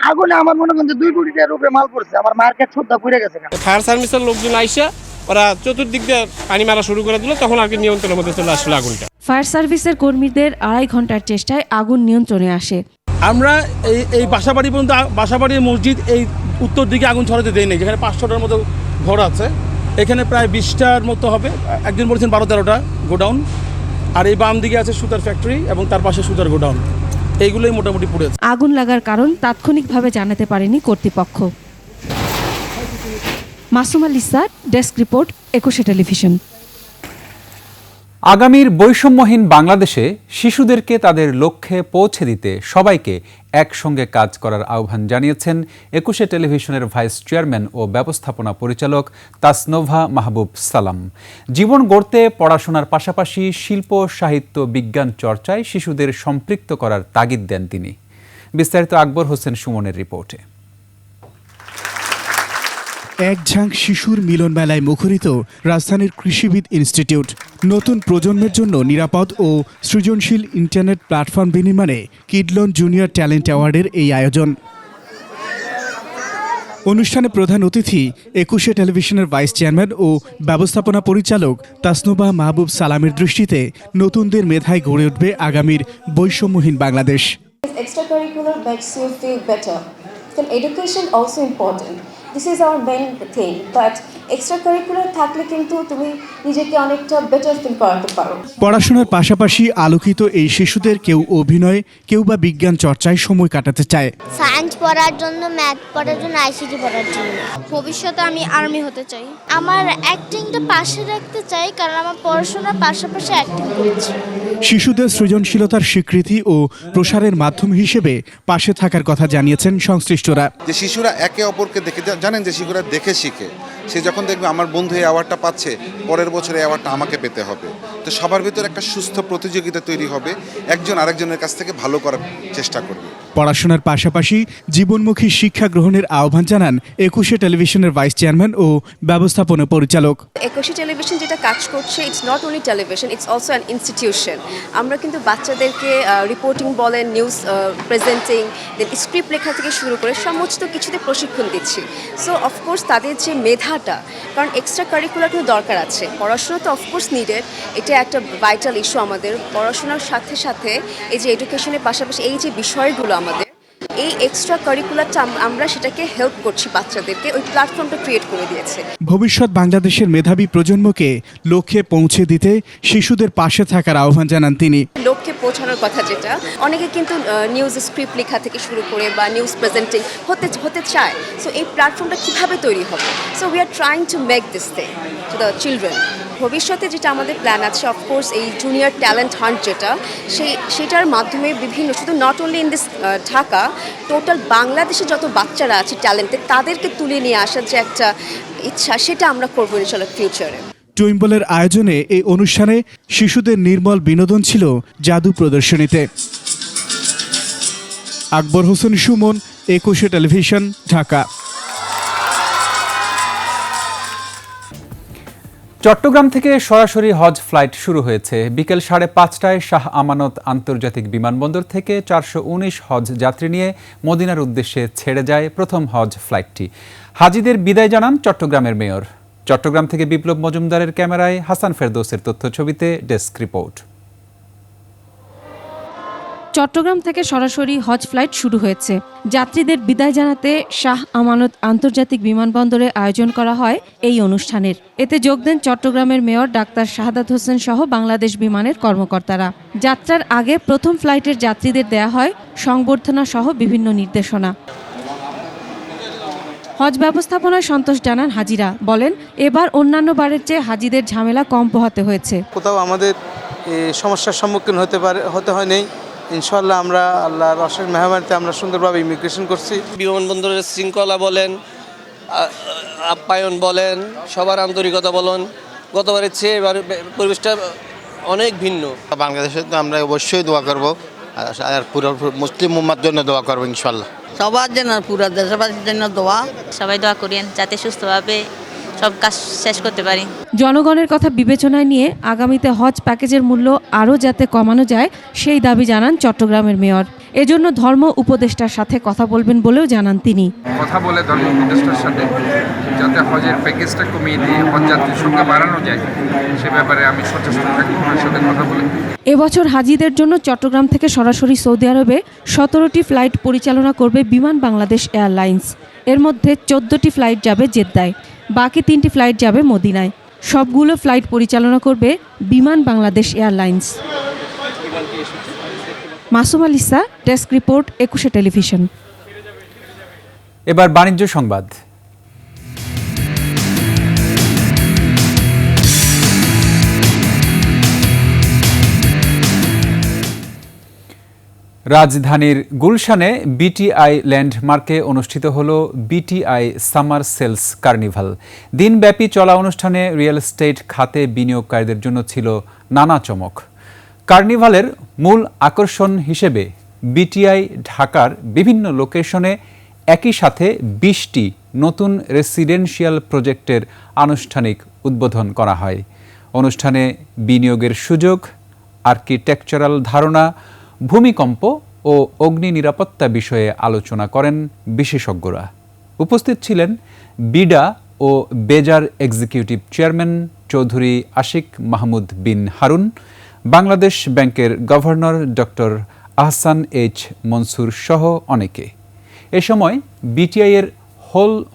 আগুনে আমার মনে করেন যে 2 কোটি টাকার উপরে মাল পড়ছে, আমার মার্কেট সুদ্ধা পুড়ে গেছে। ফায়ার সার্ভিসের লোকজন আইসা ওরা চতুর্দিক দিয়ে পানি মারা শুরু করে দিল, তখন আর কি নিয়ন্ত্রণের মধ্যে চলে আসলো আগুনটা। ফায়ার সার্ভিসের কর্মীদের 2.5 ঘন্টার চেষ্টায় আগুন নিয়ন্ত্রণে আসে। আমরা এই বাসাবাড়ি পর্যন্ত, বাসাবাড়ির মসজিদ এই উত্তর দিকে আগুন ছড়াতে দেয় নাই, যেখানে 500টার মতো ঘর আছে, এখানে প্রায় 20টার মতো হবে। একজন বলেছেন 12-13টা গোডাউন, আর এই বাম দিকে আছে সুতার ফ্যাক্টরি এবং তার পাশে সুতার গোডাউন, এইগুলোই মোটামুটি পুড়েছে। আগুন লাগার কারণ তাৎক্ষণিকভাবে জানাতে পারেনি কর্তৃপক্ষ। Masuma Lisa, desk report, 21 television. আগামীর বৈষম্যহীন বাংলাদেশে শিশুদেরকে তাদের লক্ষ্যে পৌঁছে দিতে সবাইকে একসঙ্গে কাজ করার আহ্বান জানিয়েছেন 21 টেলিভিশনের ভাইস চেয়ারম্যান ও ব্যবস্থাপনা পরিচালক তাসনোভা মাহবুব সালাম। জীবন গড়তে পড়াশোনার পাশাপাশি শিল্প, সাহিত্য, বিজ্ঞান চর্চায় শিশুদের সম্পৃক্ত করার তাগিদ দেন তিনি। বিস্তারিত আকবর হোসেন সুমনের রিপোর্টে। এক ঝাঁক শিশুর মিলন মেলায় মুখরিত রাজধানীর কৃষিবিদ ইনস্টিটিউট। নতুন প্রজন্মের জন্য নিরাপদ ও সৃজনশীল ইন্টারনেট প্ল্যাটফর্ম বিনির্মাণে কিডলন জুনিয়র ট্যালেন্ট অ্যাওয়ার্ডের এই আয়োজন। অনুষ্ঠানে প্রধান অতিথি 21 টেলিভিশনের ভাইস চেয়ারম্যান ও ব্যবস্থাপনা পরিচালক তাসনোভা মাহবুব সালামের দৃষ্টিতে নতুনদের মেধায় গড়ে উঠবে আগামীর বৈষম্যহীন Bangladesh. Extracurricular makes you feel better. Then education also important. This is our main thing. But extracurricular থাকলে কিন্তু তুমি নিজেকে অনেকটা বেটার ফিল করাতে পারো। পড়াশোনার পাশাপাশি আলোকিত এই শিশুদের কেউ অভিনয়, কেউ বা বিজ্ঞান চর্চায় সময় কাটাতে চায়। সায়েন্স পড়ার জন্য, ম্যাথ পড়ার জন্য, আইসিটি পড়ার জন্য। ভবিষ্যতে আমি আর্মি হতে চাই। আমার অ্যাক্টিংটা পাশে রাখতে চাই, কারণ আমার পড়াশোনার পাশাপাশি অ্যাক্টিং করছি। শিশুদের সৃজনশীলতার স্বীকৃতি ও প্রসারের মাধ্যম হিসেবে পাশে থাকার কথা জানিয়েছেন সংশ্লিষ্টরা। যে শিশুরা একে অপরকে দেখে, জানেন যে শিশুরা দেখে শিখে, সে যখন দেখবে আমার বন্ধু এই অ্যাওয়ার্ডটা পাচ্ছে, পরের বছর এই অ্যাওয়ার্ডটা আমাকে পেতে হবে, তো সবার ভিতর একটা সুস্থ প্রতিযোগিতা তৈরি হবে, একজন আরেকজনের কাছ থেকে ভালো করার চেষ্টা করবে। পড়াশোনার পাশাপাশি জীবনমুখী শিক্ষা গ্রহণের আহ্বান জানান 21 টেলিভিশনের ভাইস চেয়ারম্যান ও ব্যবস্থাপনা পরিচালক। 21 টেলিভিশন যেটা কাজ করছে, it's not only television, it's also an institution. আমরা কিন্তু বাচ্চাদেরকে রিপোর্টিং বলেন, নিউজ প্রেজেন্টিং, দেন স্ক্রিপ্ট লেখা থেকে শুরু করে সমস্ত কিছুতে প্রশিক্ষণ দিচ্ছি। সো অফকোর্স তাদের যে মেধাটা, কারণ এক্সট্রা কারিকুলার কিন্তু দরকার আছে, পড়াশোনা তো অফকোর্স নিডেড, এটা একটা ভাইটাল ইস্যু আমাদের। পড়াশোনার সাথে সাথে এই যে এডুকেশনের পাশাপাশি এই যে বিষয়গুলো আমাদের, এই এক্সট্রা কারিকুলারটা আমরা সেটাকে হেল্প করছি বাচ্চাদেরকে, ওই প্ল্যাটফর্মটা ক্রিয়েট করে দিয়েছে। ভবিষ্যৎ বাংলাদেশের মেধাবী প্রজন্মকে লক্ষ্যে পৌঁছে দিতে শিশুদের পাশে থাকার আহ্বান জানান তিনি। লক্ষ্যে পৌঁছানোর কথা যেটা, অনেকে কিন্তু নিউজ স্ক্রিপ্ট লেখা থেকে শুরু করে বা নিউজ প্রেজেন্টিং হতে চায়। সো এই প্ল্যাটফর্মটা কীভাবে তৈরি হবে? So we are trying to make this thing to the children. ভবিষ্যতে যেটা আমাদের প্ল্যান আছে, অফকোর্স এই জুনিয়র ট্যালেন্ট হান্ট যেটা, সেটার মাধ্যমে বিভিন্ন, শুধু not only in this Dhaka, total বাংলাদেশে যত বাচ্চারা আছে ট্যালেন্টেড, তাদেরকে তুলে নিয়ে আসার যে একটা ইচ্ছা, সেটা আমরা করবো ইনশাআল্লাহ ফিউচারে। টুইম্বলের আয়োজনে এই অনুষ্ঠানে শিশুদের নির্মল বিনোদন ছিল জাদু প্রদর্শনীতে। আকবর হোসেন সুমন, 21 টেলিভিশন, ঢাকা। চট্টগ্রাম থেকে সরাসরি হজ ফ্লাইট শুরু হয়েছে। বিকেল 5:30টায় শাহ আমানত আন্তর্জাতিক বিমানবন্দর থেকে 419 হজ যাত্রী নিয়ে মদিনার উদ্দেশ্যে ছেড়ে যায় প্রথম হজ ফ্লাইটটি। হাজিদের বিদায় জানান চট্টগ্রামের মেয়র। চট্টগ্রাম থেকে বিপ্লব মজুমদারের ক্যামেরায় হাসান ফেরদৌসের তথ্যছবিতে ডেস্ক রিপোর্ট। চট্টগ্রাম থেকে সরাসরি হজ ফ্লাইট শুরু হয়েছে। যাত্রীদের বিদায় জানাতে শাহ আমানত আন্তর্জাতিক বিমানবন্দরে আয়োজন করা হয় এই অনুষ্ঠানের। এতে যোগ দেন চট্টগ্রামের মেয়র ডাক্তার শাহাদাত হোসেন সহ বাংলাদেশ বিমানের কর্মকর্তারা। যাত্রার আগে প্রথম ফ্লাইটের যাত্রীদের দেয়া হয় সংবর্ধনা সহ বিভিন্ন নির্দেশনা। হজ ব্যবস্থাপনায় সন্তোষ জানান হাজিরা, বলেন এবার অন্যান্য বারের চেয়ে হাজিদের ঝামেলা কম পোহাতে হয়েছে। কোথাও আমাদের সমস্যার সম্মুখীন হতে হয়নি। ইনশাআল্লাহ আমরা আল্লাহর অশেষ মেহরবানিতে আমরা সুন্দরভাবে ইমিগ্রেশন করছি। বিমানবন্দরের শৃঙ্খলা বলেন, আপ্যায়ন বলেন, সবার আন্তরিকতা বলেন, গতবারের চেয়ে এবার পরিবেশটা অনেক ভিন্ন। বাংলাদেশে তো আমরা অবশ্যই দোয়া করব, আর পুরো মুসলিম উম্মার জন্য দোয়া করবো ইনশাল্লাহ। সবার জন্য, পুরো দেশবাসীর জন্য দোয়া। সবাই দোয়া করেন যাতে সুস্থভাবে সব কাজ শেষ করতে পারি। জনগণের কথা বিবেচনায় নিয়ে আগামীতে হজ প্যাকেজের মূল্য আরও যাতে কমানো যায় সেই দাবি জানান চট্টগ্রামের মেয়র। এজন্য ধর্ম উপদেষ্টার সাথে কথা বলবেন বলেও জানান তিনি। কথা বলে ধর্ম উপদেষ্টার সাথে যাতে হজের প্যাকেজটা কমিয়ে দিয়ে হজযাত্রীর সংখ্যা বাড়ানো যায় সে ব্যাপারে আমি সচেষ্ট থাকবো, ওনার সাথে কথা বলে। এবছর হাজিদের জন্য চট্টগ্রাম থেকে সরাসরি সৌদি আরবে 17টি ফ্লাইট পরিচালনা করবে বিমান বাংলাদেশ এয়ারলাইন্স। এর মধ্যে 14টি ফ্লাইট যাবে জেদ্দায়, বাকি 3টি ফ্লাইট যাবে মদিনায়। সবগুলো ফ্লাইট পরিচালনা করবে বিমান Bangladesh airlines. Masum আলিসা, desk report, 21 television. এবার বাণিজ্য সংবাদ। রাজধানীর গুলশানে বিটিআই ল্যান্ডমার্কে অনুষ্ঠিত হল বিটিআই সামার সেলস কার্নিভাল। দিনব্যাপী চলা অনুষ্ঠানে রিয়েল এস্টেট খাতে বিনিয়োগকারীদের জন্য ছিল নানা চমক। কার্নিভালের মূল আকর্ষণ হিসেবে বিটিআই ঢাকার বিভিন্ন লোকেশনে একই সাথে 20টি নতুন রেসিডেন্সিয়াল প্রজেক্টের আনুষ্ঠানিক উদ্বোধন করা হয়। অনুষ্ঠানে বিনিয়োগের সুযোগ, আর্কিটেকচারাল ধারণা, ভূমিকম্প ও অগ্নি নিরাপত্তা বিষয়ে আলোচনা করেন বিশেষজ্ঞরা। উপস্থিত ছিলেন বিডা ও বেজার এক্সিকিউটিভ চেয়ারম্যান চৌধুরী আশিক মাহমুদ বিন হারুন, বাংলাদেশ ব্যাংকের governor doctor Ahsan H Mansur সহ অনেকে। এ সময় বিটিআইয়ের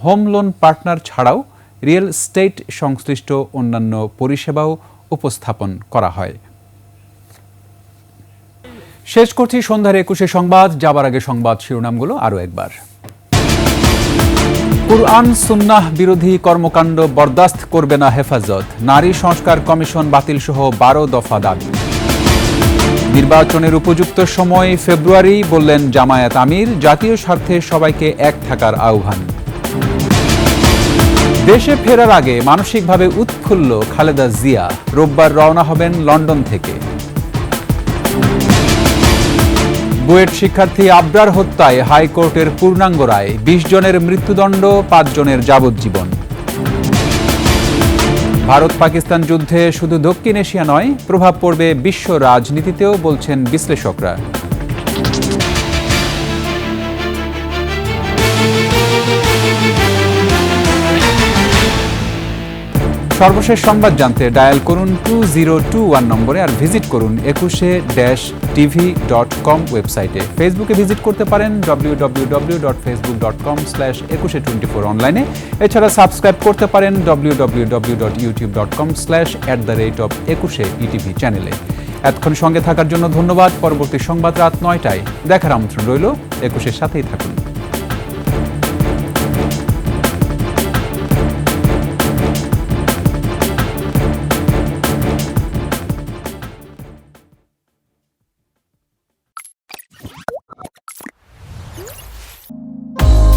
হোম লোন পার্টনার ছাড়াও রিয়েল এস্টেট সংশ্লিষ্ট অন্যান্য পরিষেবাও উপস্থাপন করা হয়। শেষ করছি সন্ধ্যার 21 সংবাদ। যাবার আগে সংবাদ শিরোনামগুলো আরও একবার। কুরআন সুন্নাহ বিরোধী কর্মকাণ্ড বরদাস্ত করবে না হেফাজত, নারী সংস্কার কমিশন বাতিল সহ 12 দফা দাবি। নির্বাচনের উপযুক্ত সময় ফেব্রুয়ারি বললেন জামায়াত আমির, জাতীয় স্বার্থে সবাইকে এক থাকার আহ্বান। দেশে ফেরার আগে মানসিকভাবে উৎফুল্ল খালেদা জিয়া, রোববার রওনা হবেন লন্ডন থেকে। বুয়েট শিক্ষার্থী আবরার হত্যায় হাইকোর্টের পূর্ণাঙ্গ রায়, 20 জনের মৃত্যুদণ্ড, 5 জনের যাবজ্জীবন। ভারত পাকিস্তান যুদ্ধে শুধু দক্ষিণ এশিয়া নয়, প্রভাব পড়বে বিশ্ব রাজনীতিতেও বলছেন বিশ্লেষকরা। সর্বশেষ সংবাদ জানতে ডায়াল করুন 2021 নম্বরে আর ভিজিট করুন 21-tv.com ওয়েবসাইটে। ফেসবুকে ভিজিট করতে পারেন www.facebook.com/2124 অনলাইনে। এছাড়া সাবস্ক্রাইব করতে পারেন www.youtube.com/@21etv চ্যানেলে। এতক্ষণ সঙ্গে থাকার জন্য ধন্যবাদ। পরবর্তী সংবাদ রাত 9টায় দেখার আমন্ত্রণ রইল। 21-এর সাথেই থাকুন।